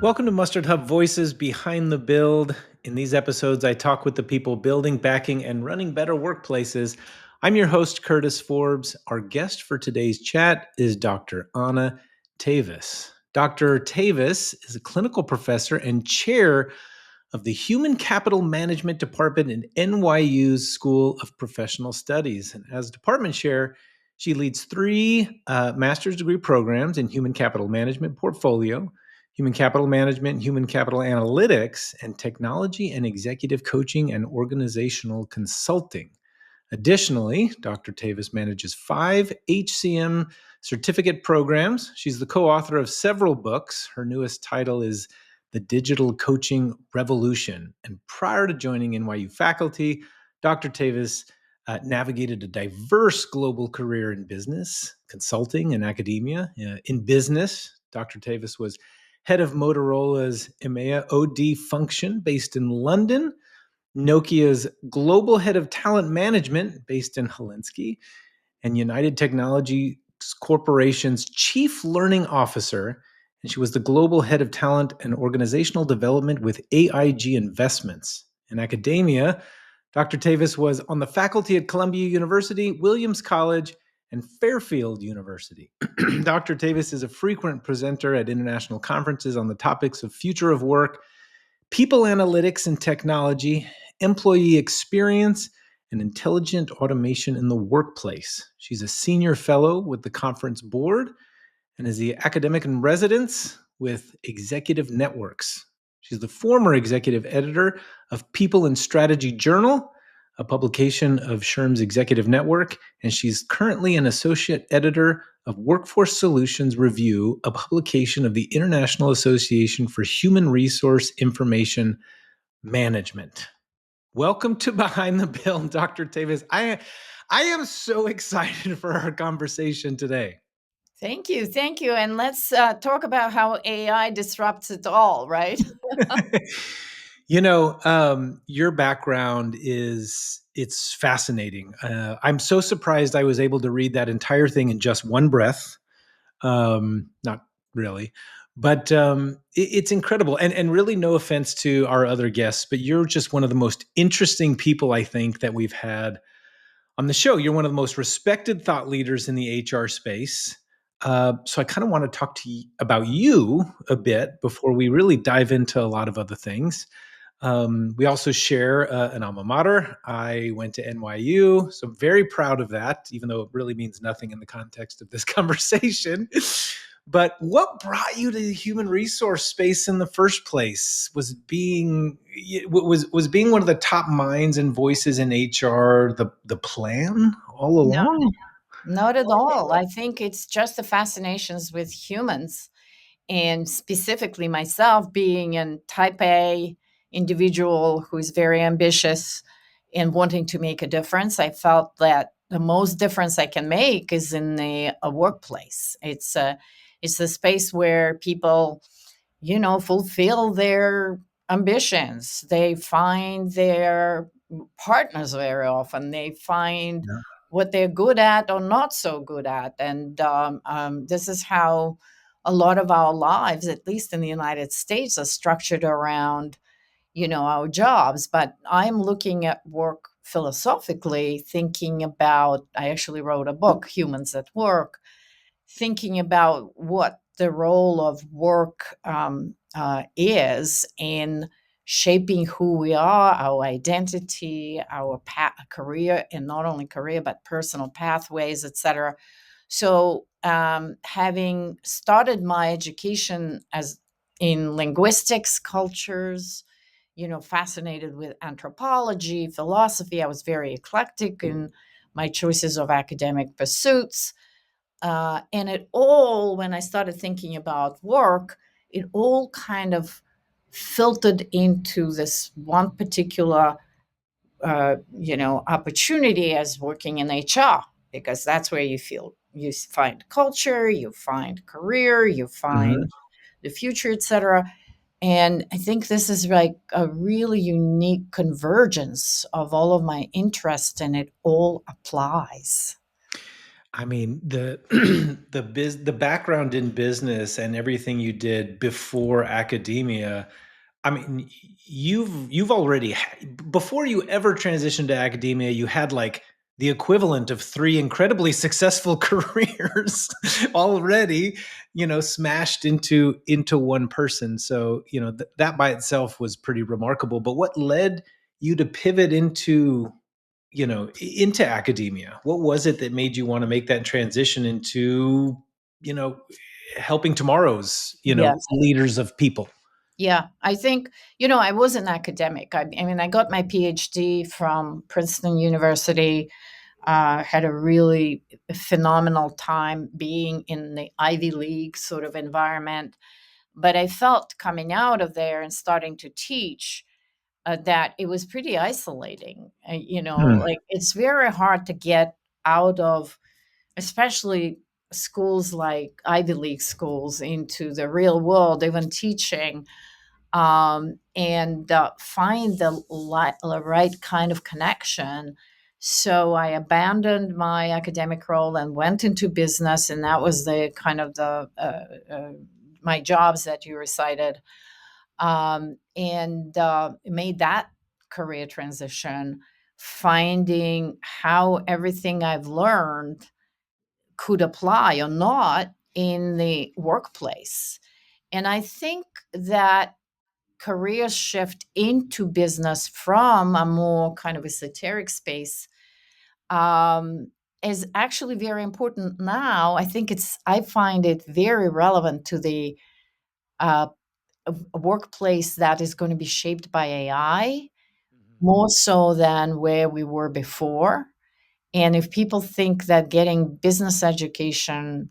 Welcome to Mustard Hub Voices Behind the Build. In these episodes, I talk with the people building, backing, and running better workplaces. I'm your host, Curtis Forbes. Our guest for today's chat is Dr. Anna Tavis. Dr. Tavis is a clinical professor and chair of the Human Capital Management Department in NYU's School of Professional Studies. And as department chair, she leads three master's degree programs in human capital management portfolio, human capital management, human capital analytics, and technology and executive coaching and organizational consulting. Additionally, Dr. Tavis manages 5 HCM certificate programs. She's the co-author of several books. Her newest title is The Digital Coaching Revolution. And prior to joining NYU faculty, Dr. Tavis navigated a diverse global career in business, consulting, and academia. In business, Dr. Tavis was head of Motorola's EMEA OD function based in London, Nokia's global head of talent management based in Helsinki, and United Technologies Corporation's chief learning officer. And she was the global head of talent and organizational development with AIG Investments. In academia, Dr. Tavis was on the faculty at Columbia University, Williams College, and Fairfield University. Dr. Tavis is a frequent presenter at international conferences on the topics of future of work, people analytics and technology, employee experience, and intelligent automation in the workplace. She's a senior fellow with the conference board and is the academic in residence with Executive Networks. She's the former executive editor of People and Strategy Journal, a publication of SHRM's Executive Network, and she's currently an associate editor of Workforce Solutions Review, a publication of the International Association for Human Resource Information Management. Welcome to Behind the Build, Dr. Tavis. I am so excited for our conversation today. Thank you. Thank you. And let's talk about how AI disrupts it all, right? Your background it's fascinating. I'm so surprised I was able to read that entire thing in just one breath. Not really, but it's incredible. And really no offense to our other guests, but you're just one of the most interesting people I think that we've had on the show. You're one of the most respected thought leaders in the HR space. So I kind of want to talk to you about you a bit before we really dive into a lot of other things. We also share an alma mater. I went to NYU, so I'm very proud of that, even though it really means nothing in the context of this conversation. But what brought you to the human resource space in the first place? Was being one of the top minds and voices in HR the plan all No, along? not at all. I think it's just the fascinations with humans, and specifically myself being a type A individual who's very ambitious and wanting to make a difference. I felt that the most difference I can make is in a workplace. It's a space where people, fulfill their ambitions. They find their partners very often. They find Yeah. what they're good at or not so good at. And this is how a lot of our lives, at least in the United States, are structured around, our jobs. But I'm looking at work philosophically, thinking about, I actually wrote a book, Humans at Work, thinking about what the role of work is in shaping who we are, our identity, our career, and not only career but personal pathways, etc. So, having started my education as in linguistics, cultures, fascinated with anthropology, philosophy, I was very eclectic in my choices of academic pursuits. And it all, when I started thinking about work, it all kind of filtered into this one particular, opportunity as working in HR, because that's where you find culture, you find career, you find Mhm. the future, etc. And I think this is like a really unique convergence of all of my interests, and it all applies. I mean, the the background in business and everything you did before academia. I mean, you've already before you ever transitioned to academia, you had like the equivalent of three incredibly successful careers already, smashed into one person. So, that by itself was pretty remarkable. But what led you to pivot into academia? What was it that made you want to make that transition into, you know, helping tomorrow's, Yes. leaders of people? Yeah, I think, I was an academic. I mean, I got my PhD from Princeton University, had a really phenomenal time being in the Ivy League sort of environment. But I felt coming out of there and starting to teach that it was pretty isolating. Hmm. Like it's very hard to get out of, especially schools like Ivy League schools, into the real world, even teaching, and find the right kind of connection. So I abandoned my academic role and went into business, and that was the kind of the my jobs that you recited, and made that career transition, finding how everything I've learned could apply or not in the workplace. And I think that career shift into business from a more kind of esoteric space, um, is actually very important now. I find it very relevant to the uh, workplace that is going to be shaped by AI more so than where we were before. And if people think that getting business education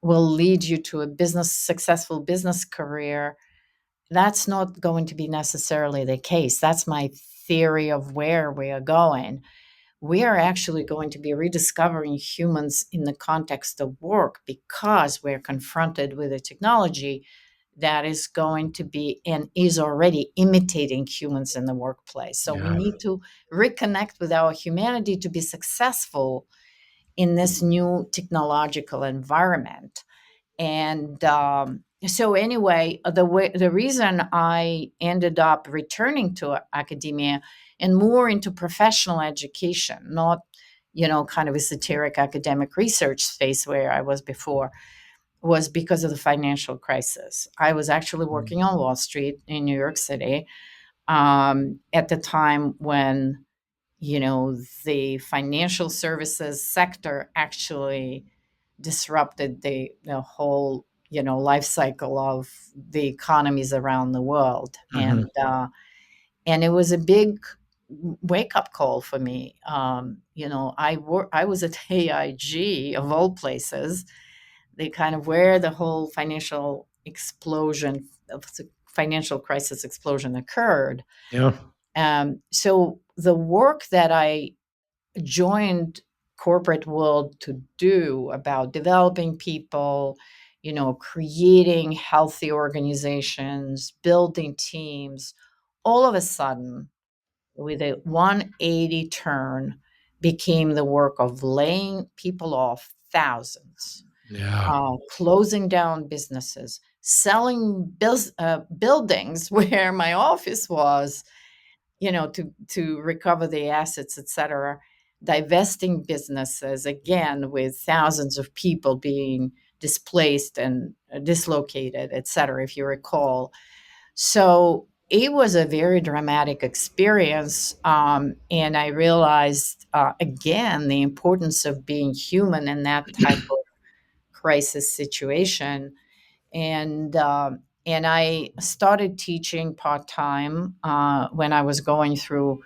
will lead you to a successful business career, that's not going to be necessarily the case. That's my theory of where we are going. We are actually going to be rediscovering humans in the context of work because we're confronted with a technology that is going to be and is already imitating humans in the workplace. So we Yeah. need to reconnect with our humanity to be successful in this new technological environment. And so anyway, the reason I ended up returning to academia and more into professional education, not kind of esoteric academic research space where I was before, was because of the financial crisis. I was actually working on Wall Street in New York City, at the time when the financial services sector actually disrupted the whole life cycle of the economies around the world. Hmm. And it was a big wake up call for me. I was at AIG of all places, they kind of where the whole financial crisis explosion occurred. Yeah. So the work that I joined corporate world to do about developing people, creating healthy organizations, building teams, all of a sudden, with a 180 turn, became the work of laying people off, thousands, Yeah. closing down businesses, selling buildings where my office was, to recover the assets, etc., divesting businesses again with thousands of people being displaced and dislocated, etc., if you recall. So it was a very dramatic experience, and I realized, again, the importance of being human in that type of crisis situation. And I started teaching part time when I was going through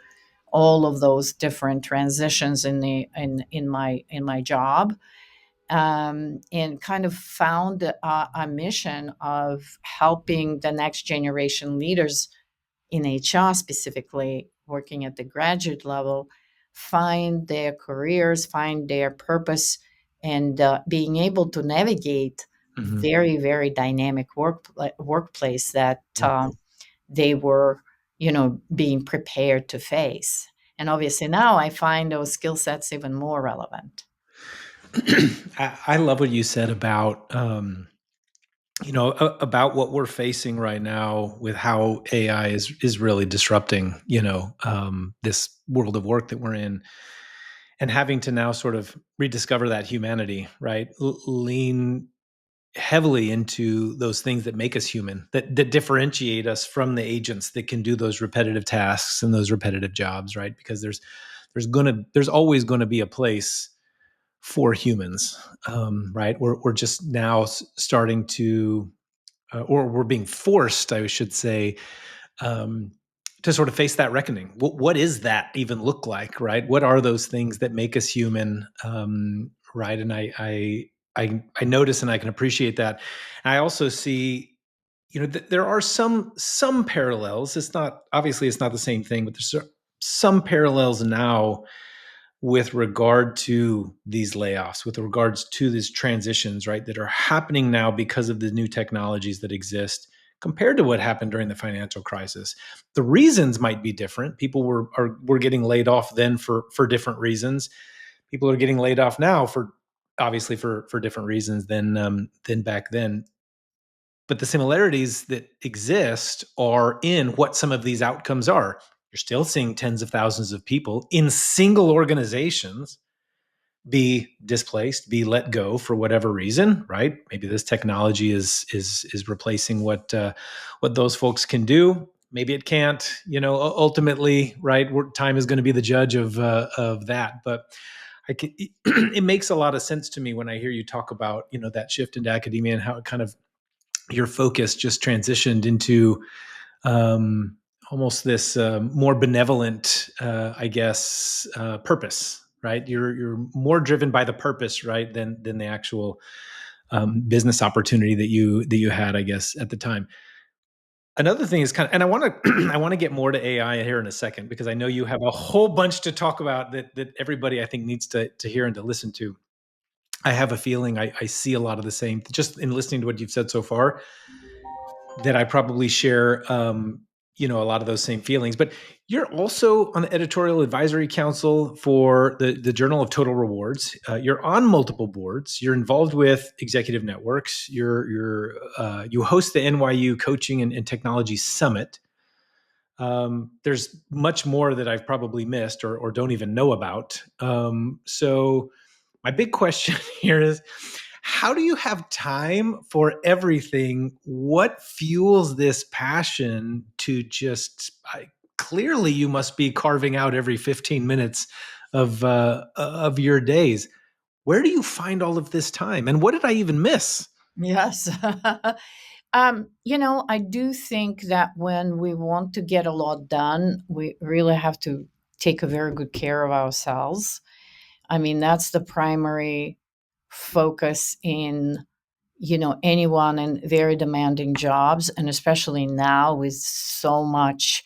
all of those different transitions in my job, and kind of found a mission of helping the next generation leaders in HR, specifically working at the graduate level, find their careers, find their purpose, and being able to navigate Hmm. very, very dynamic workplace that they were, being prepared to face. And obviously now I find those skill sets even more relevant. I love what you said about about what we're facing right now with how AI is really disrupting this world of work that we're in, and having to now sort of rediscover that humanity, right? Lean heavily into those things that make us human, that differentiate us from the agents that can do those repetitive tasks and those repetitive jobs, right? Because there's always going to be a place for humans, right? We're just now starting to, or we're being forced, I should say, um, to sort of face that reckoning. What is that even look like, right? What are those things that make us human, right? And I notice and I can appreciate that. And I also see, there are some parallels. It's not, obviously it's not the same thing, but there's some parallels now with regard to these layoffs, with regards to these transitions, right, that are happening now because of the new technologies that exist compared to what happened during the financial crisis. The reasons might be different. People were getting laid off then for different reasons. People are getting laid off now for, obviously, for different reasons than back then. But the similarities that exist are in what some of these outcomes are. You're still seeing tens of thousands of people in single organizations be displaced, be let go for whatever reason, right? Maybe this technology is replacing what those folks can do. Maybe it can't. Ultimately, right? Time is going to be the judge of that. But it makes a lot of sense to me when I hear you talk about that shift into academia and how it kind of, your focus just transitioned into, um, almost this more benevolent, I guess, purpose. Right, you're more driven by the purpose, right, than the actual business opportunity that you had, I guess, at the time. Another thing is kind of, and I want to I want to get more to AI here in a second because I know you have a whole bunch to talk about that everybody I think needs to hear and to listen to. I have a feeling I see a lot of the same just in listening to what you've said so far, that I probably share, a lot of those same feelings. But you're also on the editorial advisory council for the Journal of Total Rewards. You're on multiple boards. You're involved with executive networks. You host the NYU Coaching and Technology Summit. There's much more that I've probably missed or don't even know about. So my big question here is, how do you have time for everything? What fuels this passion to just, clearly you must be carving out every 15 minutes of your days. Where do you find all of this time? And what did I even miss? Yes. I do think that when we want to get a lot done, we really have to take a very good care of ourselves. I mean, that's the primary focus in, anyone in very demanding jobs, and especially now with so much,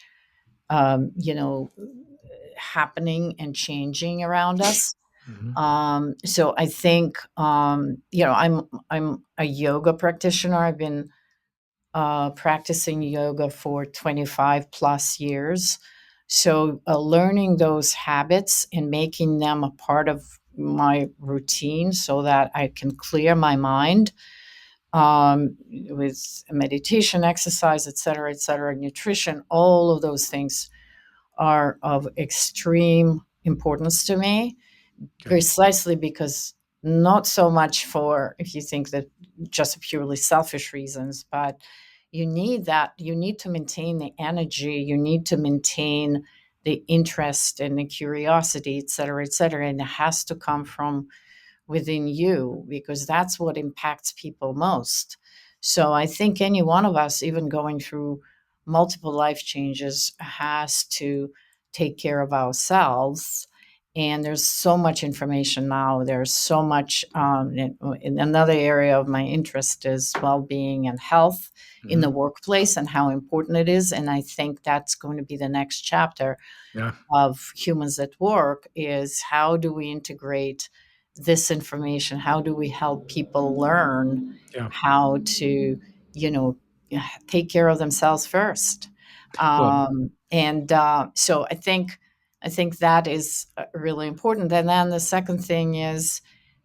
happening and changing around us. Mhm. So I think, I'm a yoga practitioner. I've been practicing yoga for 25 plus years. So, learning those habits and making them a part of my routine so that I can clear my mind, with meditation, exercise, et cetera, nutrition, all of those things are of extreme importance to me, Okay. precisely because not so much for, if you think that, just purely selfish reasons, but you need to maintain the energy, you need to maintain the interest and the curiosity, et cetera, and it has to come from within you because that's what impacts people most. So I think any one of us, even going through multiple life changes, has to take care of ourselves. And there's so much information now. There's so much. In another area of my interest is well-being and health in the Mhm. workplace and how important it is. And I think that's going to be the next chapter Yeah. of humans at work, is how do we integrate this information? How do we help people learn Yeah. how to, you know, take care of themselves first? Well, So I think that is really important. And then the second thing is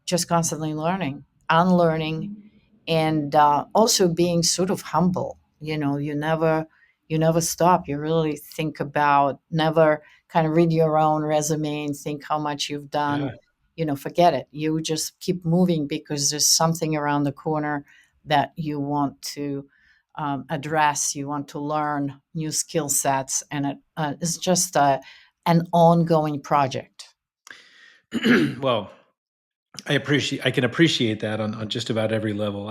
just constantly learning, unlearning, and also being sort of humble. You never stop. You really think about, never kind of read your own resume and think how much you've done. Yeah. Forget it. You just keep moving because there's something around the corner that you want to address. You want to learn new skill sets, and it's just an ongoing project. Well, I can appreciate that on just about every level.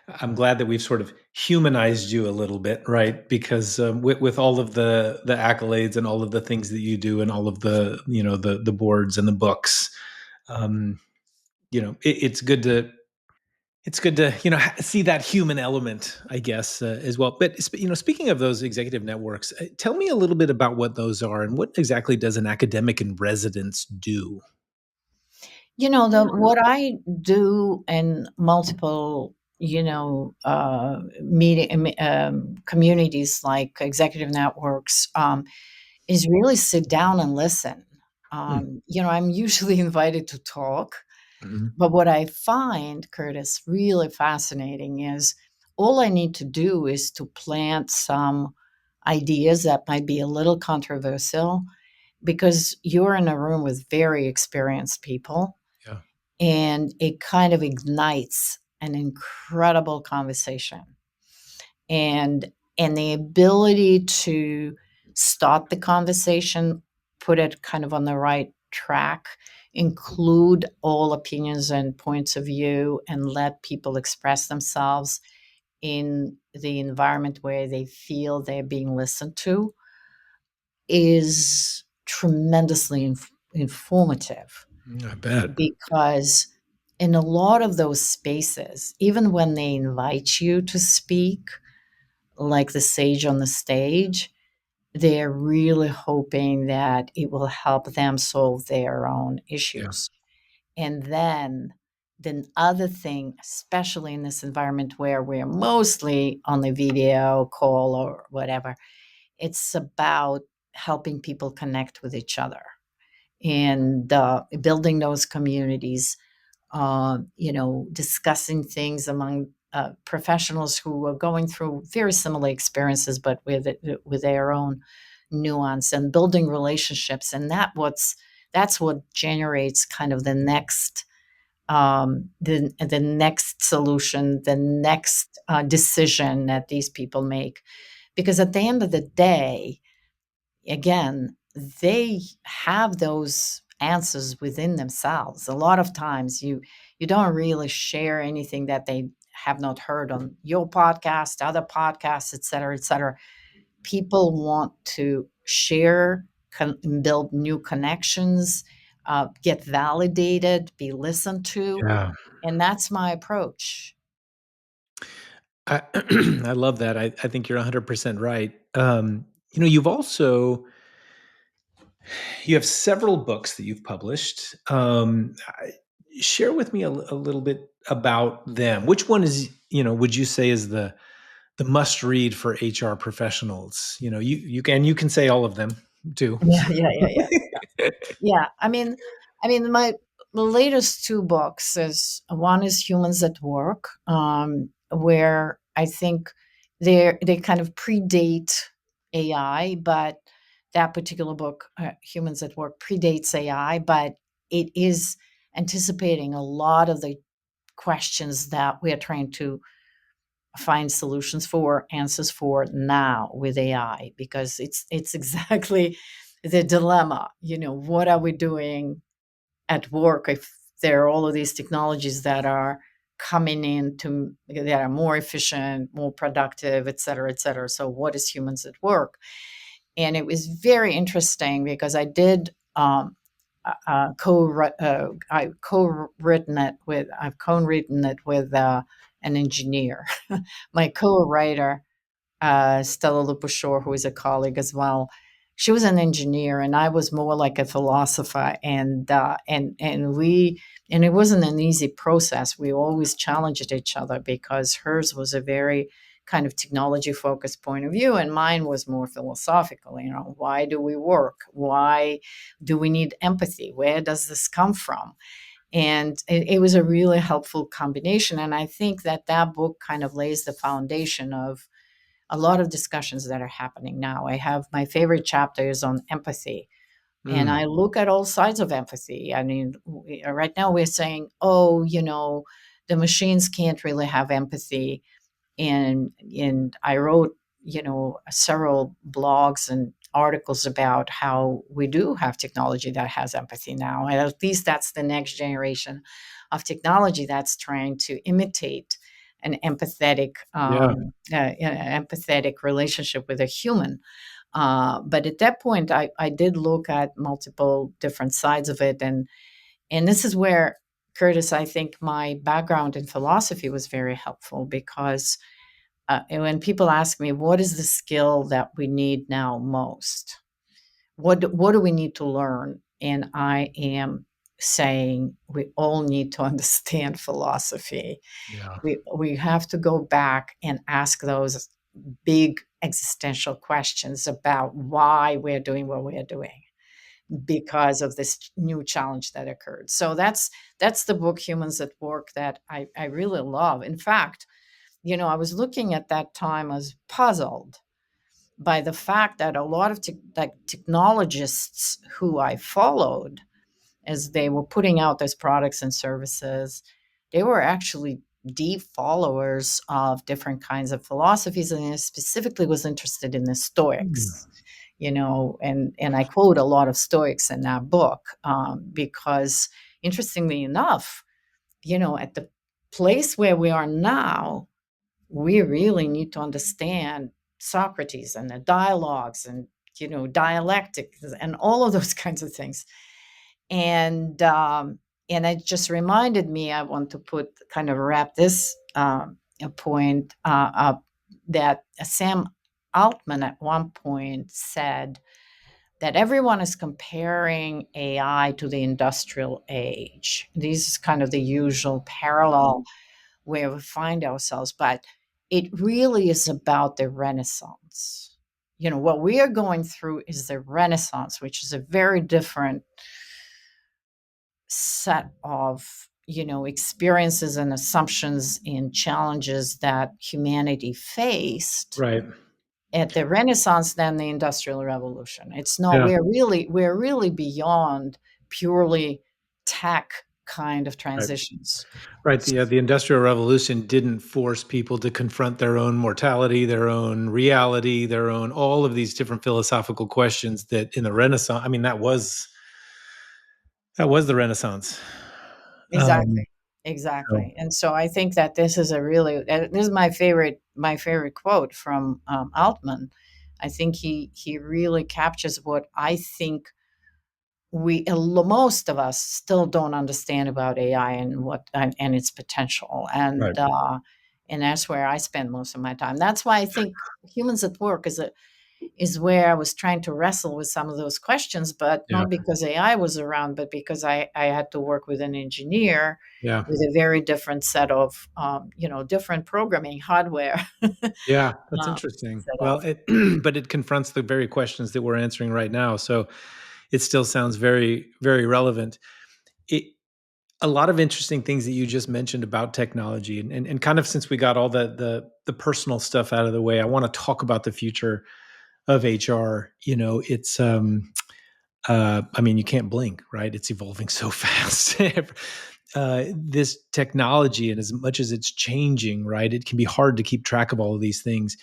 I'm glad that we've sort of humanized you a little bit, right? Because with all of the accolades and all of the things that you do and all of the the boards and the books, um, it's good to see that human element, I guess, as well. But speaking of those executive networks, tell me a little bit about what those are and what exactly does an academic in residence do? The what I do in multiple, meeting communities like executive networks, is really sit down and listen. Hmm. I'm usually invited to talk, Mhm. but what I find, Curtis, really fascinating is all I need to do is to plant some ideas that might be a little controversial, because you're in a room with very experienced people, Yeah, and it kind of ignites an incredible conversation, and the ability to start the conversation, put it kind of on the right track, include all opinions and points of view, and let people express themselves in the environment where they feel they're being listened to, is tremendously informative. I bet. Because in a lot of those spaces, even when they invite you to speak, like the sage on the stage, they're really hoping that it will help them solve their own Yeah, issues. And then the other thing, especially in this environment where we're mostly on the video call or whatever, it's about helping people connect with each other and building those communities, discussing things among professionals who are going through very similar experiences, but with their own nuance, and building relationships, and that's what generates kind of the next solution, the next decision that these people make, because at the end of the day, again, they have those answers within themselves. A lot of times you don't really share anything that they have not heard on your podcast, other podcasts, et cetera, et cetera. People want to share, build new connections, get validated, be listened to. yeah. And that's my approach. I I love that. I think you're 100% right. You have several books that you've published. Share with me a little bit about them. Which one would you say is the must read for HR professionals? You can say all of them too. Yeah, yeah, yeah, yeah. Yeah, I mean, my the latest two books is one is Humans at Work, where I think they kind of predate AI, but that particular book, Humans at Work, predates AI, but it is anticipating a lot of the questions that we are trying to find solutions for, answers for now with AI, because it's exactly the dilemma. What are we doing at work if there are all of these technologies that are coming in that are more efficient, more productive, et cetera, et cetera. So what is humans at work? And it was very interesting because I've co-written it with an engineer. My co-writer, Stella Lupushore, who is a colleague as well. She was an engineer, and I was more like a philosopher, and it wasn't an easy process. We always challenged each other because hers was a very kind of technology focused point of view, and mine was more philosophical. Why do we work? Why do we need empathy? Where does this come from? And it was a really helpful combination. And I think that that book kind of lays the foundation of a lot of discussions that are happening now. I have my favorite chapter is on empathy, and Mm, I look at all sides of empathy. I mean, right now we're saying, oh, the machines can't really have empathy, and I wrote, several blogs and articles about how we do have technology that has empathy now, and at least that's the next generation of technology that's trying to imitate an yeah. empathetic relationship with a human. But at that point, I did look at multiple different sides of it, and this is where, Curtis, I think my background in philosophy was very helpful, because and when people ask me, what is the skill that we need now most? What do we need to learn? And I am saying we all need to understand philosophy. Yeah. We have to go back and ask those big existential questions about why we're doing what we are doing because of this new challenge that occurred. So that's the book Humans at Work that I really love. In fact, I was looking at that time, I was puzzled by the fact that a lot of technologists who I followed as they were putting out those products and services, they were actually deep followers of different kinds of philosophies, and I specifically was interested in the Stoics. Mm, And I quote a lot of Stoics in that book, because interestingly enough, at the place where we are now, we really need to understand Socrates and the dialogues and dialectics and all of those kinds of things. And it just reminded me, I want to put kind of wrap this a point up, that Sam Altman at one point said that everyone is comparing AI to the industrial age. This is kind of the usual parallel where we find ourselves, but it really is about the Renaissance. What we are going through is the Renaissance, which is a very different set of experiences and assumptions and challenges that humanity faced right. at the Renaissance than the Industrial Revolution. It's not, Yeah. we're really beyond purely tech kind of Right. transitions. Right. The Industrial Revolution didn't force people to confront their own mortality, their own reality, their own all of these different philosophical questions that in the Renaissance. I mean, that was the Renaissance. Exactly. So Exactly. And so I think that this is my favorite quote from Altman. I think he really captures what I think most of us still don't understand about AI and and its potential. right. And that's where I spend most of my time. That's why I think Humans at Work is where I was trying to wrestle with some of those questions, but Yeah. not because AI was around, but because I had to work with an engineer Yeah. with a very different set of, different programming hardware Yeah. That's interesting. set Well, of. but it confronts the very questions that we're answering right now. So it still sounds very, very relevant. It, a lot of interesting things that you just mentioned about technology, and kind of since we got all the personal stuff out of the way, I want to talk about the future of HR. It's I mean, you can't blink, right? It's evolving so fast. This technology, and as much as it's changing, right, it can be hard to keep track of all of these things.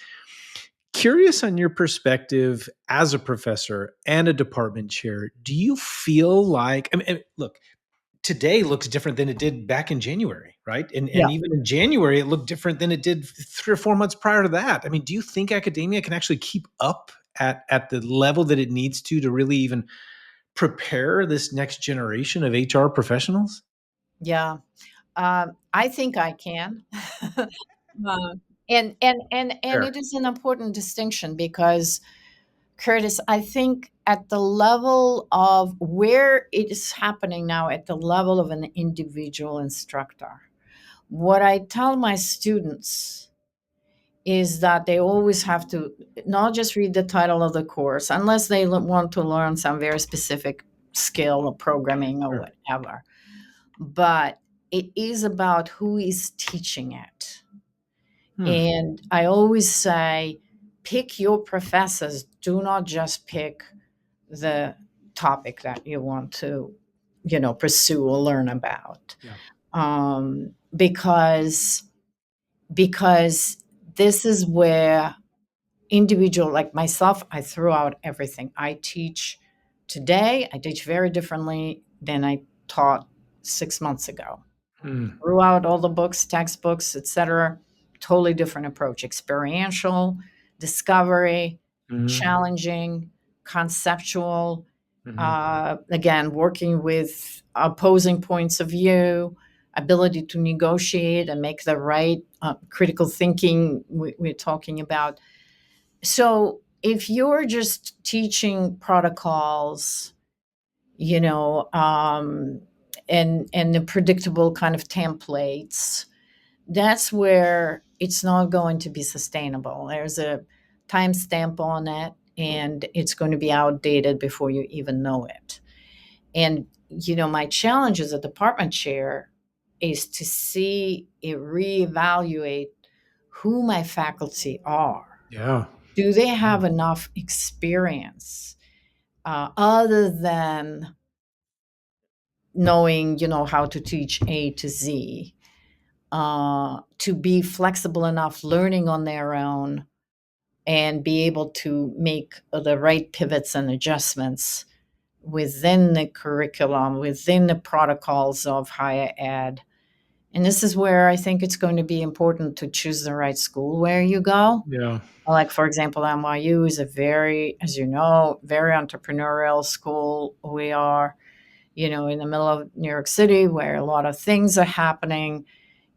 Curious on your perspective as a professor and a department chair, do you feel like, I mean, look, today looks different than it did back in January, right? And Yeah. even in January, it looked different than it did 3 or 4 months prior to that. I mean, do you think academia can actually keep up at the level that it needs to really even prepare this next generation of HR professionals? Yeah. I think I can. Uh, and Fair. it is an important distinction because, Curtis, I think at the level of where it is happening now, at the level of an individual instructor, what I tell my students is that they always have to not just read the title of the course, unless they want to learn some very specific skill or programming or Sure. whatever. but it is about who is teaching it. Hmm. And I always say, pick your professors. Do not just pick the topic that you want to, pursue or learn about. Yeah. Because this is where individual, like myself, I threw out everything. I teach today, I teach very differently than I taught 6 months ago. Hmm. Threw out all the books, textbooks, etc. Totally different approach. Experiential, discovery, Hmm. challenging, conceptual. Hmm. Again, working with opposing points of view, ability to negotiate and make the right critical thinking we're talking about. So if you're just teaching protocols, you know, um, and the predictable kind of templates, that's where it's not going to be sustainable. There's a timestamp on it, and it's going to be outdated before you even know it. And my challenge as a department chair is to see it reevaluate who my faculty are. Yeah. Do they Yeah. have enough experience other than knowing, how to teach A to Z, to be flexible enough, learning on their own, and be able to make the right pivots and adjustments within the curriculum, within the protocols of higher ed. And this is where I think it's going to be important to choose the right school where you go. Yeah. Like, for example, NYU is a very, as you know, very entrepreneurial school. We are, in the middle of New York City where a lot of things are happening.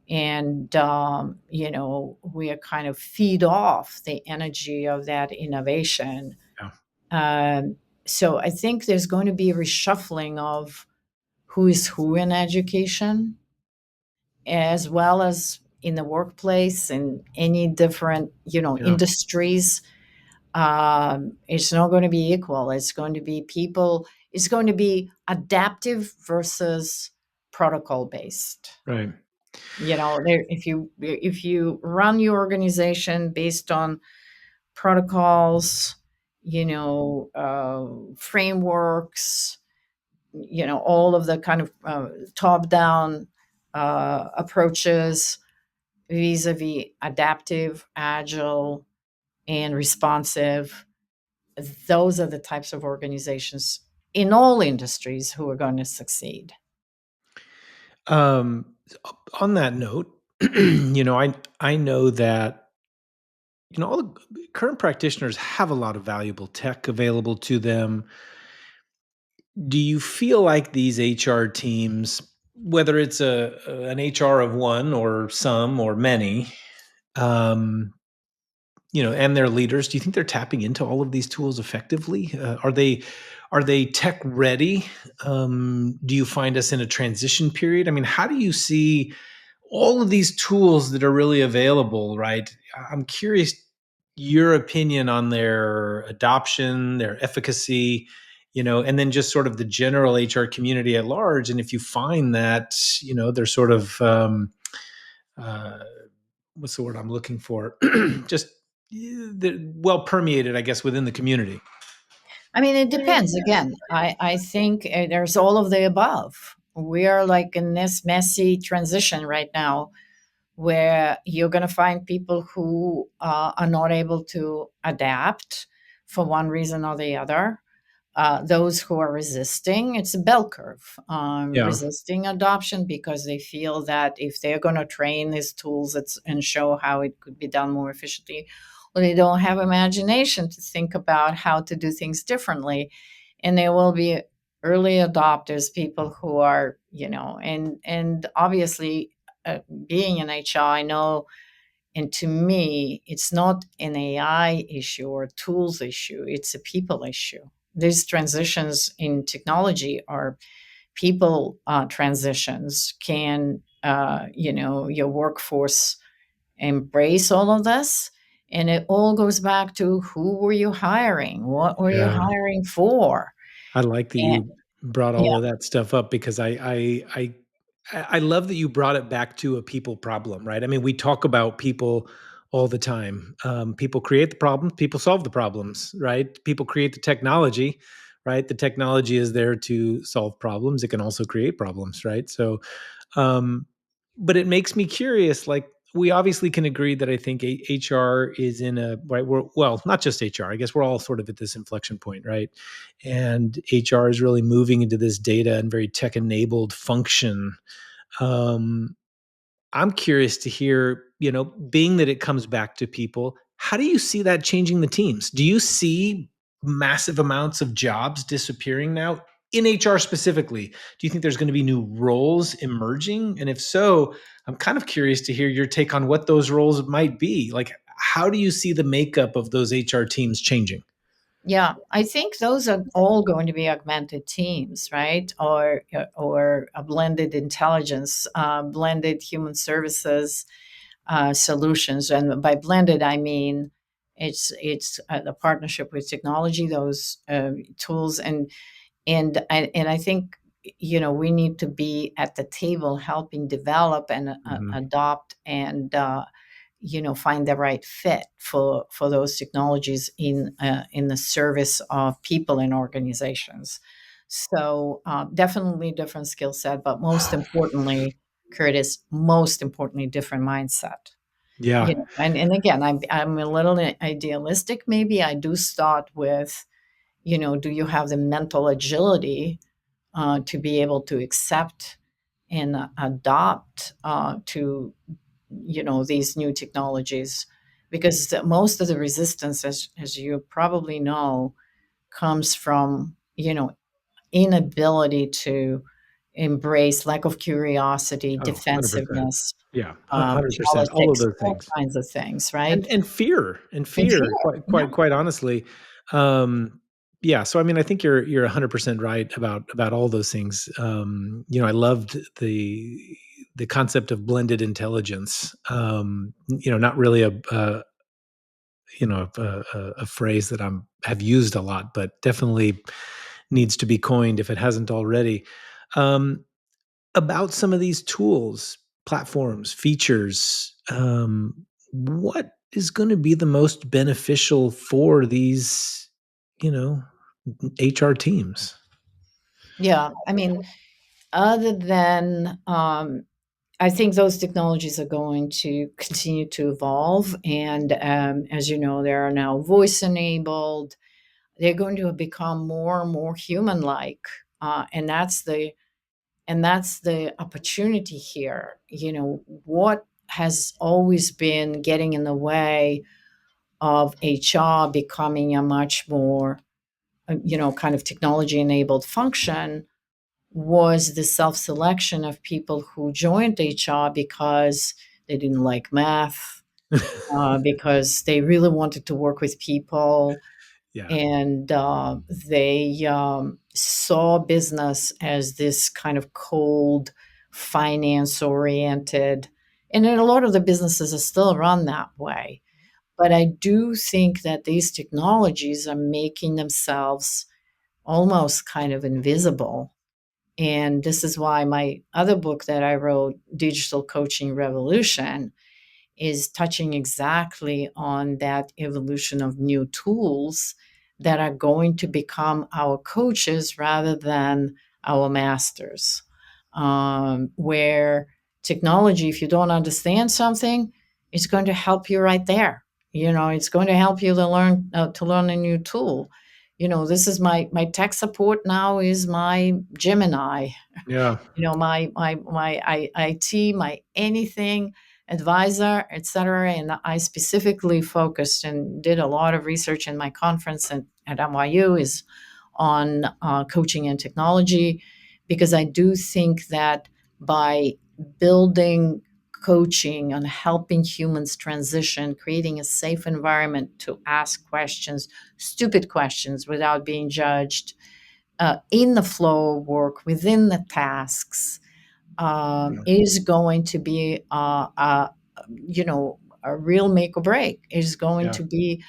And, we are kind of feed off the energy of that innovation. Yeah. Um, so I think there's going to be a reshuffling of who is who in education, as well as in the workplace and any different, Yeah. industries. It's not going to be equal. It's going to be people, it's going to be adaptive versus protocol based. Right. If you run your organization based on protocols, frameworks, all of the kind of top down approaches vis-a-vis adaptive, agile, and responsive. Those are the types of organizations in all industries who are going to succeed. Um, on that note, I know that all the current practitioners have a lot of valuable tech available to them. Do you feel like these HR teams, whether it's an HR of one or some or many, um, and their leaders, do you think they're tapping into all of these tools effectively? Are they tech ready? Do you find us in a transition period? I mean, how do you see all of these tools that are really available? Right. I'm curious your opinion on their adoption, their efficacy, and then just sort of the general HR community at large. And if you find that, they're sort of uh, what's the word I'm looking for? Just well permeated, I guess, within the community. I mean, it depends. Again, I think there's all of the above. We are like in this messy transition right now where you're going to find people who are not able to adapt for one reason or the other. Those who are resisting, it's a bell curve, Yeah. resisting adoption because they feel that if they're going to train these tools and show how it could be done more efficiently, well, they don't have imagination to think about how to do things differently. And there will be early adopters, people who are, and obviously, being in HR, I know, and to me, it's not an AI issue or a tools issue, it's a people issue. These transitions in technology are people transitions. Can, your workforce embrace all of this? And it all goes back to who were you hiring? What were you Yeah. hiring for? I like that And you brought all yeah, of that stuff up because I I love that you brought it back to a people problem, right? I mean, we talk about people all the time. People create the problems, people solve the problems, right? People create the technology, right? The technology is there to solve problems. It can also create problems, right? So, um, but it makes me curious. Like, we obviously can agree that I think HR is in a right. Well, not just HR. I guess we're all sort of at this inflection point, right? And HR is really moving into this data and very tech enabled function. um, I'm curious to hear, being that it comes back to people, how do you see that changing the teams? Do you see massive amounts of jobs disappearing now in HR specifically? Do you think there's going to be new roles emerging? And if so, I'm kind of curious to hear your take on what those roles might be. Like, how do you see the makeup of those HR teams changing? Yeah, I think those are all going to be augmented teams, right? Or a blended intelligence, blended human services solutions. And by blended, I mean it's the partnership with technology, those tools, and I think we need to be at the table helping develop and Mhm. adopt and find the right fit for those technologies in the service of people and organizations. So definitely different skill set, but most importantly, Curtis, most importantly, different mindset. Yeah. And again, I'm a little idealistic. Maybe I do start with, do you have the mental agility to be able to accept and adopt to these new technologies, because most of the resistance, as you probably know, comes from inability to embrace, lack of curiosity, Oh, 100%. defensiveness, Yeah, 100%. All of politics, those all things. kinds of things, right? And And fear, fear. quite honestly. Um, yeah, so I mean, I think you're 100% right about all those things. I loved the concept of blended intelligence. Not really a phrase that have used a lot, but definitely needs to be coined if it hasn't already. Um, about some of these tools, platforms, features, what is going to be the most beneficial for these, you know, HR teams? Yeah, I mean, other than I think those technologies are going to continue to evolve, and as you know, they are now voice enabled. They're going to become more and more human like, and that's the opportunity here. What has always been getting in the way of HR becoming a much more kind of technology enabled function was the self selection of people who joined HR because they didn't like math, because they really wanted to work with people, Yeah, and they saw business as this kind of cold, finance oriented. And then a lot of the businesses are still run that way. But I do think that these technologies are making themselves almost kind of invisible. And this is why my other book that I wrote, Digital Coaching Revolution, is touching exactly on that evolution of new tools that are going to become our coaches rather than our masters. Where technology, if you don't understand something, it's going to help you right there. It's going to help you to learn a new tool. This is my tech support now is my Gemini, yeah, my IT, my anything advisor, etc. And I specifically focused and did a lot of research in my conference at NYU is on coaching and technology, because I do think that by building coaching on helping humans transition, creating a safe environment to ask questions, stupid questions without being judged, in the flow of work, within the tasks, yeah, is going to be a real make or break. Is going yeah, to be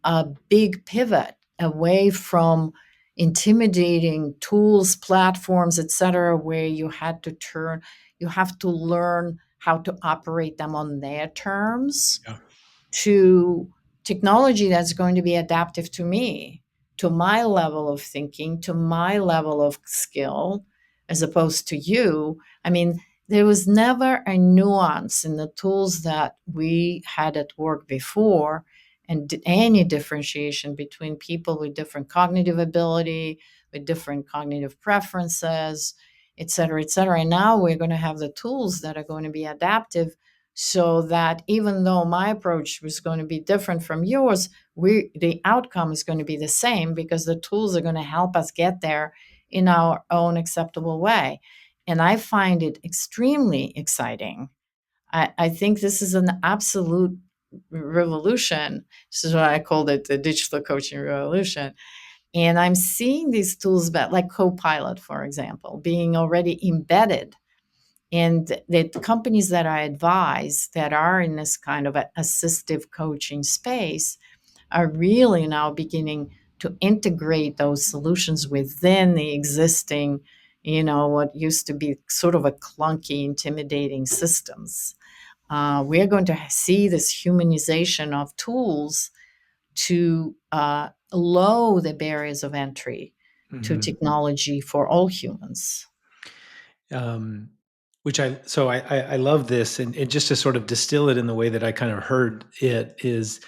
a big pivot away from intimidating tools, platforms, etc., where you had to turn. You have to learn how to operate them on their terms, Yeah. to technology that's going to be adaptive to me, to my level of thinking, to my level of skill, as opposed to you. I mean, there was never a nuance in the tools that we had at work before, and any differentiation between people with different cognitive ability, with different cognitive preferences, et cetera, et cetera. And now we're going to have the tools that are going to be adaptive, so that even though my approach was going to be different from yours, the outcome is going to be the same, because the tools are going to help us get there in our own acceptable way. And I find it extremely exciting. I think this is an absolute revolution. This is why I called it the digital coaching revolution. And I'm seeing these tools, like Copilot, for example, being already embedded, and the companies that I advise that are in this kind of assistive coaching space are really now beginning to integrate those solutions within the existing, what used to be sort of a clunky, intimidating systems. We're going to see this humanization of tools to lower the barriers of entry to Hmm. technology for all humans. Um, which I love this, and just to sort of distill it in the way that I kind of heard it is,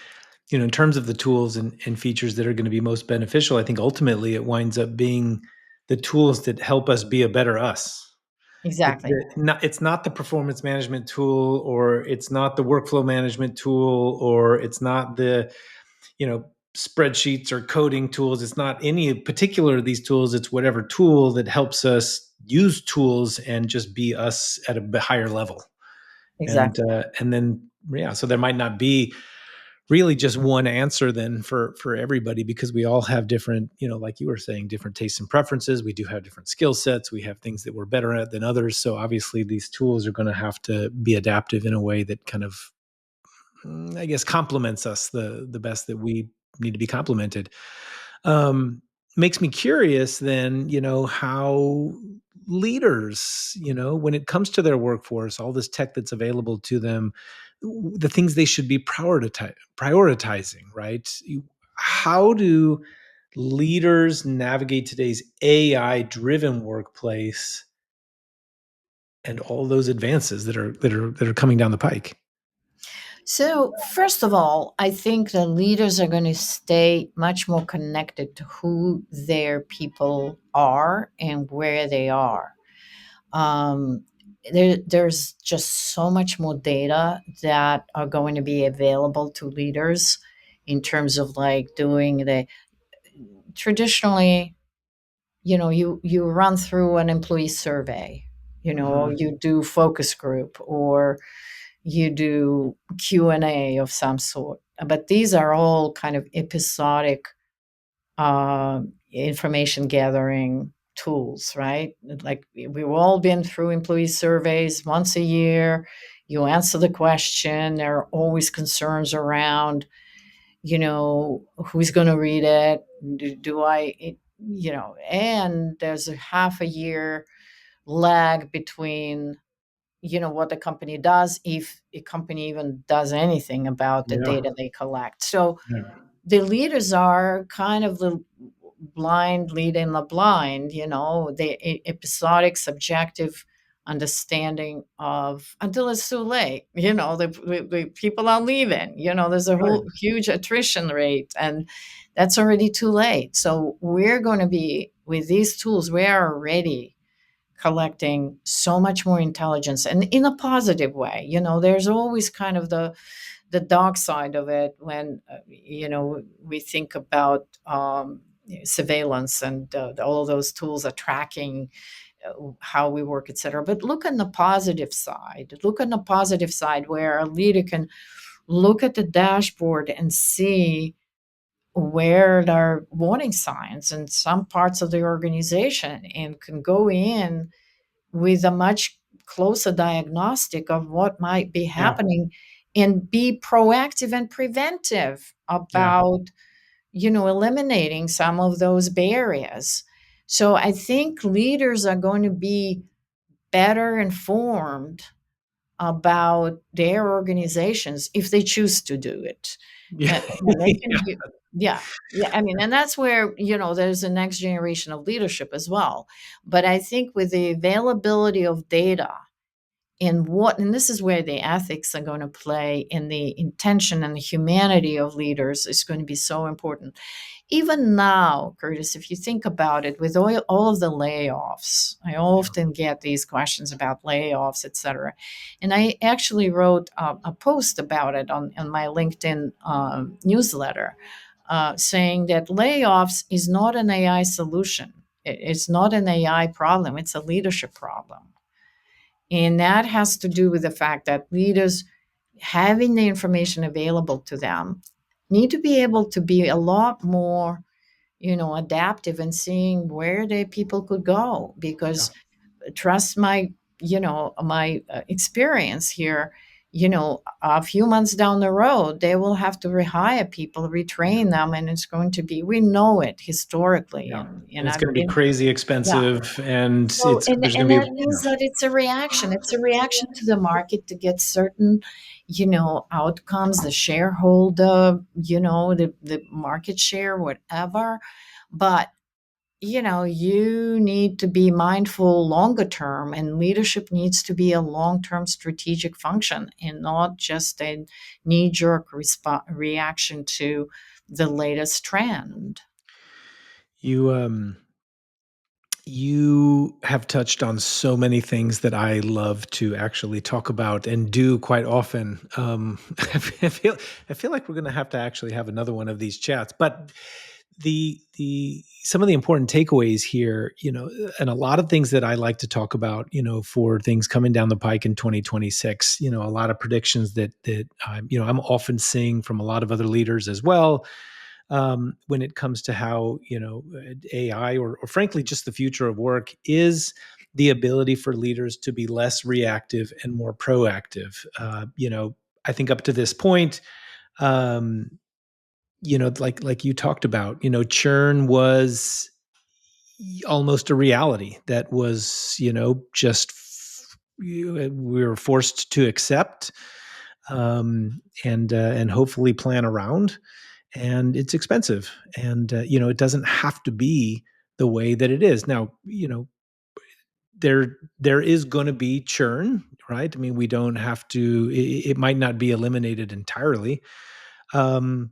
in terms of the tools and features that are going to be most beneficial, I think ultimately it winds up being the tools that help us be a better us. Exactly. It's not the performance management tool, or it's not the workflow management tool, or it's not the, spreadsheets or coding tools. It's not any particular of these tools. It's whatever tool that helps us use tools and just be us at a higher level. Exactly. And then, yeah, so there might not be really just one answer then for everybody, because we all have different, like you were saying, different tastes and preferences. We do have different skill sets. We have things that we're better at than others. So obviously these tools are going to have to be adaptive in a way that kind of, I guess, complements us the best that we need to be complemented. um, Makes me curious then, how leaders, when it comes to their workforce, all this tech that's available to them, the things they should be prioritizing, right? How do leaders navigate today's AI driven workplace and all those advances that are coming down the pike? So, first of all, I think the leaders are going to stay much more connected to who their people are and where they are. Um, there's just so much more data that are going to be available to leaders in terms of like doing the traditionally, you run through an employee survey, or Mhm. you do focus group, or you do Q&A of some sort. But these are all kind of episodic information gathering tools, right? Like we've all been through employee surveys once a year. You answer the question. There are always concerns around, who's going to read it? Do I, and there's a half a year lag between, what the company does, if a company even does anything about the Yeah. data they collect. So Yeah. the leaders are kind of the blind leading the blind, the episodic subjective understanding of, until it's too late, the people are leaving, there's a Right. whole huge attrition rate, and that's already too late. So we're going to be, with these tools, we are already collecting so much more intelligence, and in a positive way. There's always kind of the dark side of it when we think about surveillance, and all of those tools are tracking how we work, etc. But look on the positive side. Look on the positive side, where a leader can look at the dashboard and see where there are warning signs in some parts of the organization, and can go in with a much closer diagnostic of what might be Yeah. happening, and be proactive and preventive Yeah. about, eliminating some of those barriers. So I think leaders are going to be better informed about their organizations if they choose to do it. Yeah. And they can do, yeah, yeah. I mean, and that's where, there's a next generation of leadership as well. But I think with the availability of data, and this is where the ethics are going to play, and the intention and the humanity of leaders is going to be so important. Even now, Curtis, if you think about it, with all of the layoffs, I often get these questions about layoffs, et cetera. And I actually wrote a post about it on my LinkedIn newsletter, saying that layoffs is not an AI solution. It's not an AI problem, it's a leadership problem. And that has to do with the fact that leaders, having the information available to them, need to be able to be a lot more, adaptive and seeing where their people could go. Yeah. Because trust my experience here, a few months down the road, they will have to rehire people, Yeah. retrain them, and it's going to be, we know it historically. Yeah. And And it's I've going to be been, crazy yeah. expensive, and So, there's going and to be, that means that it's a reaction. It's a reaction to the market to get certain, outcomes, the shareholder, the market share, whatever. But, you need to be mindful longer term, and leadership needs to be a long-term strategic function and not just a knee-jerk reaction to the latest trend. you you have touched on so many things that I love to actually talk about and do quite often. I feel like we're going to actually have another one of these chats. But the some of the important takeaways here, and a lot of things that I like to talk about, for things coming down the pike in 2026. A lot of predictions that I'm often seeing from a lot of other leaders as well, when it comes to how AI, or frankly just the future of work, is the ability for leaders to be less reactive and more proactive. I think up to this point, um, like you talked about, churn was almost a reality that was, just we were forced to accept, and hopefully plan around. And it's expensive, and it doesn't have to be the way that it is now. There is going to be churn, right? I mean, we don't have to, it might not be eliminated entirely. um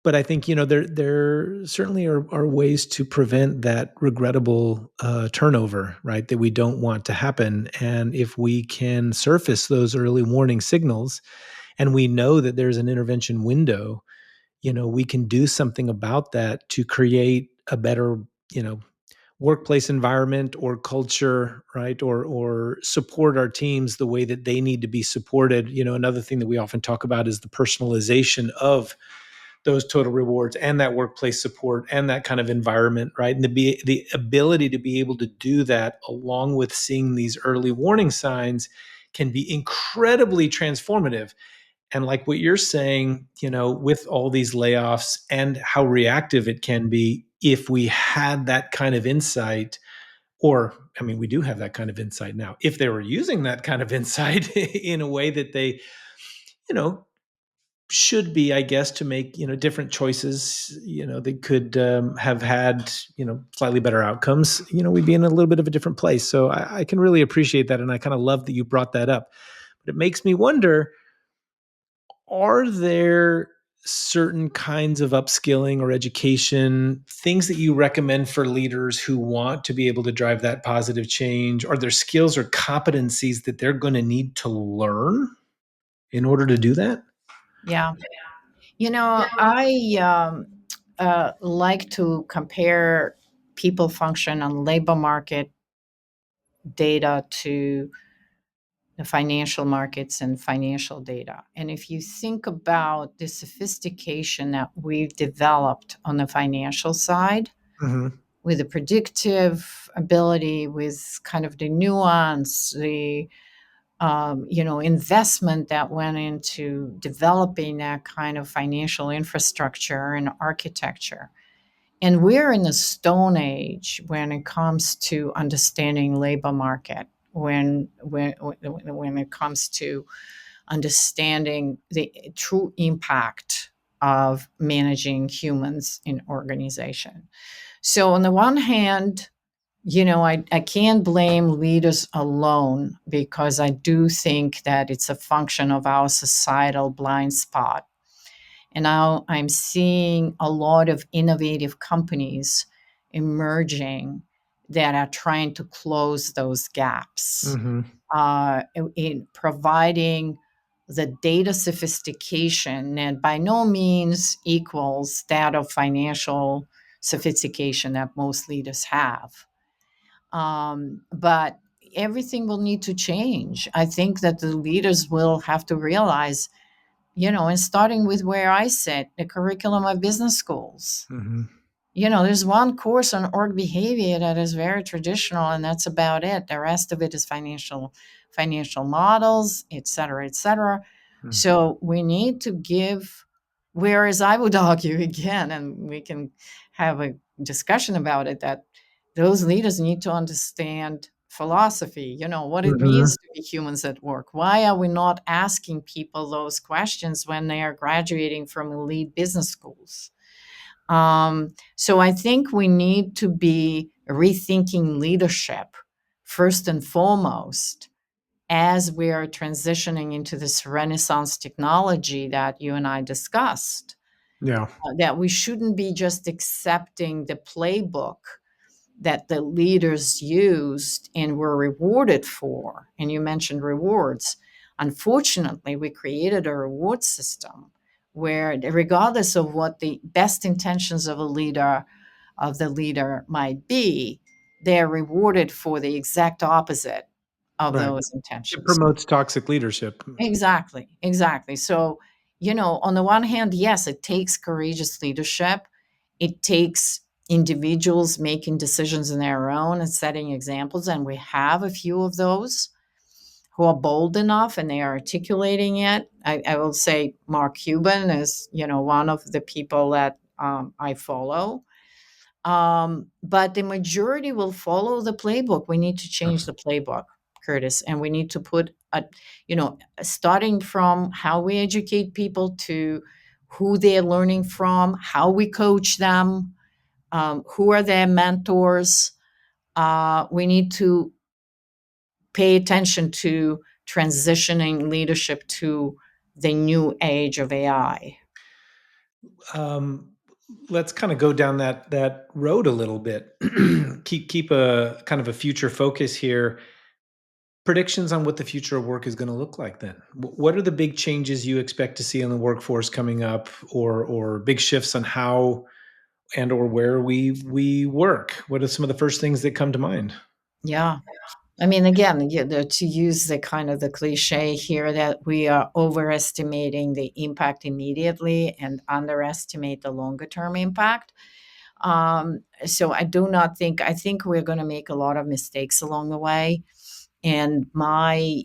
but I think, there certainly are ways to prevent that regrettable turnover, right? That we don't want to happen. And if we can surface those early warning signals, and we know that there's an intervention window, we can do something about that to create a better, you know, workplace environment or culture, right? Or support our teams the way that they need to be supported. Another thing that we often talk about is the personalization of those total rewards and that workplace support and that kind of environment, right? And the ability to be able to do that along with seeing these early warning signs can be incredibly transformative. And like what you're saying, with all these layoffs and how reactive it can be, if we had that kind of insight, or I mean, we do have that kind of insight now, if they were using that kind of insight in a way that they, you know, should be, I guess, to make, different choices, that could have had, slightly better outcomes, we'd be in a little bit of a different place. So I can really appreciate that. And I kind of love that you brought that up. But it makes me wonder, are there certain kinds of upskilling or education things that you recommend for leaders who want to be able to drive that positive change? Are there skills or competencies that they're going to need to learn in order to do that? Yeah. I like to compare people function on labor market data to the financial markets and financial data. And if you think about the sophistication that we've developed on the financial side, Hmm. with the predictive ability, with kind of the nuance, the investment that went into developing that kind of financial infrastructure and architecture. And we're in the stone age when it comes to understanding labor market. when it comes to understanding the true impact of managing humans in organization. So on the one hand, I can't blame leaders alone, because I do think that it's a function of our societal blind spot. And now I'm seeing a lot of innovative companies emerging that are trying to close those gaps, Hmm. in providing the data sophistication, and by no means equals that of financial sophistication that most leaders have. But everything will need to change. I think that the leaders will have to realize, and starting with where I sit, the curriculum of business schools. Hmm. There's one course on org behavior that is very traditional, and that's about it. The rest of it is financial models, et cetera, et cetera. So we need to give, whereas I would argue again, and we can have a discussion about it, that those leaders need to understand philosophy, what it Hmm. means to be humans at work. Why are we not asking people those questions when they are graduating from elite business schools? So I think we need to be rethinking leadership first and foremost, as we are transitioning into this Renaissance technology that you and I discussed. Yeah. That we shouldn't be just accepting the playbook that the leaders used and were rewarded for. And you mentioned rewards. Unfortunately, we created a reward system where, regardless of what the best intentions of the leader might be, they're rewarded for the exact opposite of Right. those It intentions. promotes toxic leadership. Exactly, exactly. So, on the one hand, yes, it takes courageous leadership. It takes individuals making decisions on their own and setting examples. And we have a few of those who are bold enough and they are articulating it. I will say Mark Cuban is, one of the people that I follow. But the majority will follow the playbook. We need to change the playbook, Curtis, and we need to put starting from how we educate people to who they're learning from, how we coach them, who are their mentors. We need to pay attention to transitioning leadership to the new age of AI. um, let's kind of go down that road a little bit. Keep a kind of a future focus here. Predictions on what the future of work is going to look like. Then, what are the big changes you expect to see in the workforce coming up, or big shifts on how and or where we work? What are some of the first things that come to mind? Yeah. I mean, again, to use the kind of the cliche here, that we are overestimating the impact immediately and underestimate the longer term impact. So I think we're going to make a lot of mistakes along the way. And my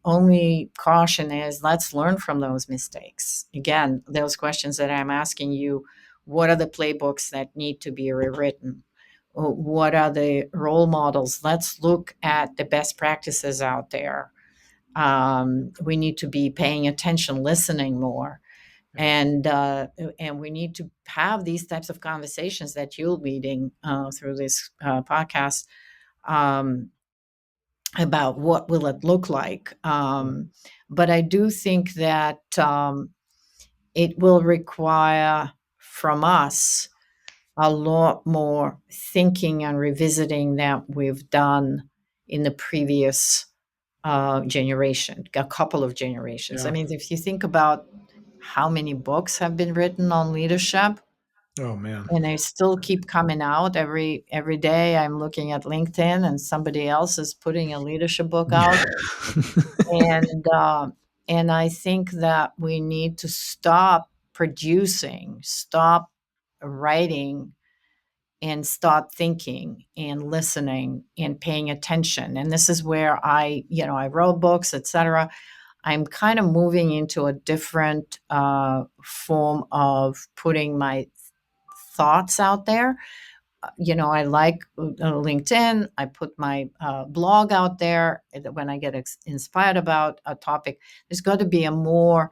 only caution is, let's learn from those mistakes. Again, those questions that I'm asking you: what are the playbooks that need to be rewritten? What are the role models? Let's look at the best practices out there. We need to be paying attention, listening more, Yeah. and we need to have these types of conversations that you're leading through this podcast, um, about what will it look like. But I do think that it will require from us a lot more thinking and revisiting that we've done in the previous generation, a couple of generations. I Yeah. mean, if you think about how many books have been written on leadership, Oh man. and they still keep coming out every day. I'm looking at LinkedIn, and somebody else is putting a leadership book out, and I think that we need to stop producing, stop writing, and start thinking and listening and paying attention. And this is where I wrote books, etc. I'm kind of moving into a different form of putting my thoughts out there, I like LinkedIn. I put my blog out there when I get inspired about a topic. There's got to be a more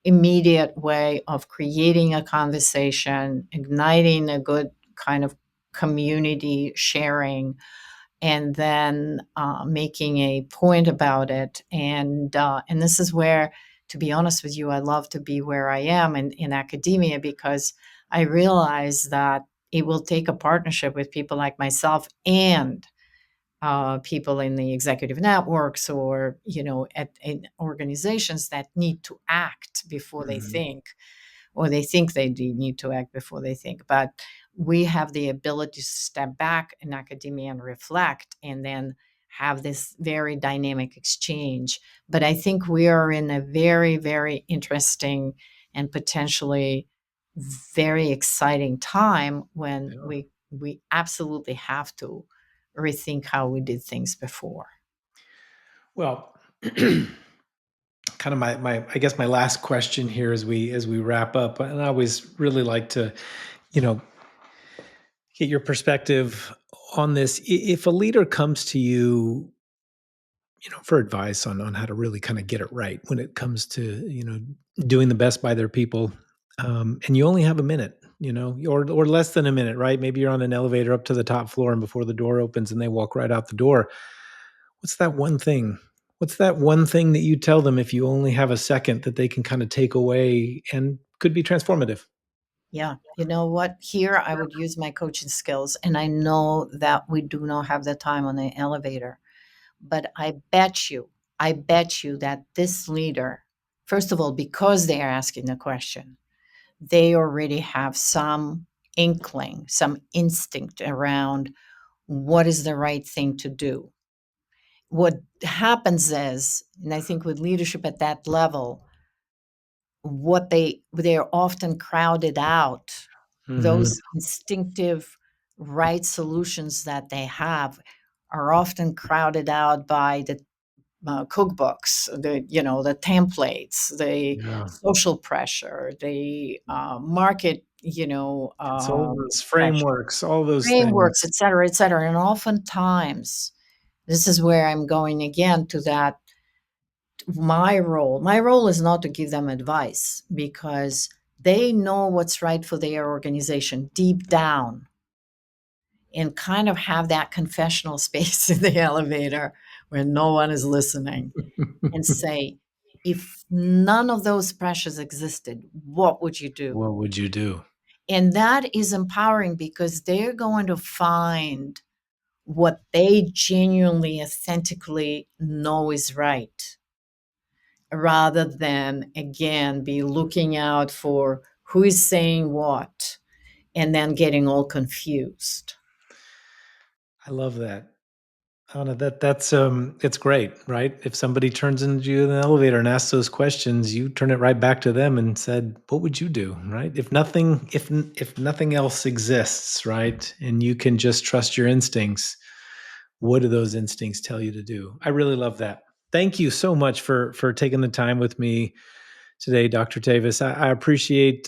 immediate way of creating a conversation, igniting a good kind of community sharing, and then making a point about it. And this is where, to be honest with you, I love to be where I am in academia, because I realize that it will take a partnership with people like myself and people in the executive networks, or in organizations that need to act before they Mhm. think, or they think they do need to act before they think. But we have the ability to step back in academia and reflect, and then have this very dynamic exchange. But I think we are in a very, very interesting and potentially very exciting time when Yeah. we absolutely have to rethink how we did things before. Well, kind of my I guess my last question here as we wrap up, and I always really like to, you know, get your perspective on this. If a leader comes to you, for advice on how to really kind of get it right when it comes to, doing the best by their people, and you only have a minute, or less than a minute, right? Maybe you're on an elevator up to the top floor, and before the door opens and they walk right out the door. What's that one thing? What's that one thing that you tell them if you only have a second that they can kind of take away and could be transformative? Yeah. You know what? Here I would use my coaching skills. And I know that we do not have the time on the elevator, but I bet you that this leader, first of all, because they are asking the question, they already have some inkling, some instinct around what is the right thing to do. What happens is, and I think with leadership at that level, what they're often crowded out, Mhm. those instinctive right solutions that they have are often crowded out by the cookbooks, the templates, the Yeah. social pressure, the market, Consultants, pressure, frameworks, all those frameworks, things. et cetera, et cetera. And oftentimes, this is where I'm going again to that. My role is not to give them advice, because they know what's right for their organization deep down, and kind of have that confessional space in the elevator where no one is listening, and say, if none of those pressures existed, what would you do? What would you do? And that is empowering, because they're going to find what they genuinely, authentically know is right, rather than, again, be looking out for who is saying what and then getting all confused. I love that. Anna, that's it's great, right? If somebody turns into you in the elevator and asks those questions, you turn it right back to them and said, "What would you do?" Right? If nothing else exists, right, and you can just trust your instincts, what do those instincts tell you to do? I really love that. Thank you so much for taking the time with me today, Dr. Tavis. I appreciate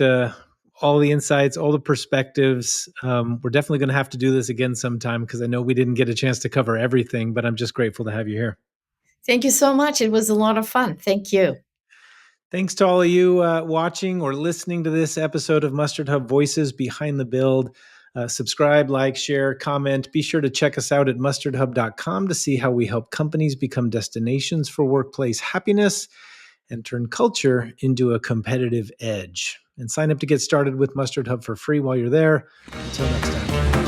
all the insights, all the perspectives. We're definitely going to have to do this again sometime because I know we didn't get a chance to cover everything, but I'm just grateful to have you here. Thank you so much. It was a lot of fun. Thank you. Thanks to all of you watching or listening to this episode of Mustard Hub Voices Behind the Build. Subscribe, like, share, comment. Be sure to check us out at mustardhub.com to see how we help companies become destinations for workplace happiness and turn culture into a competitive edge. And sign up to get started with Mustard Hub for free while you're there. Until next time.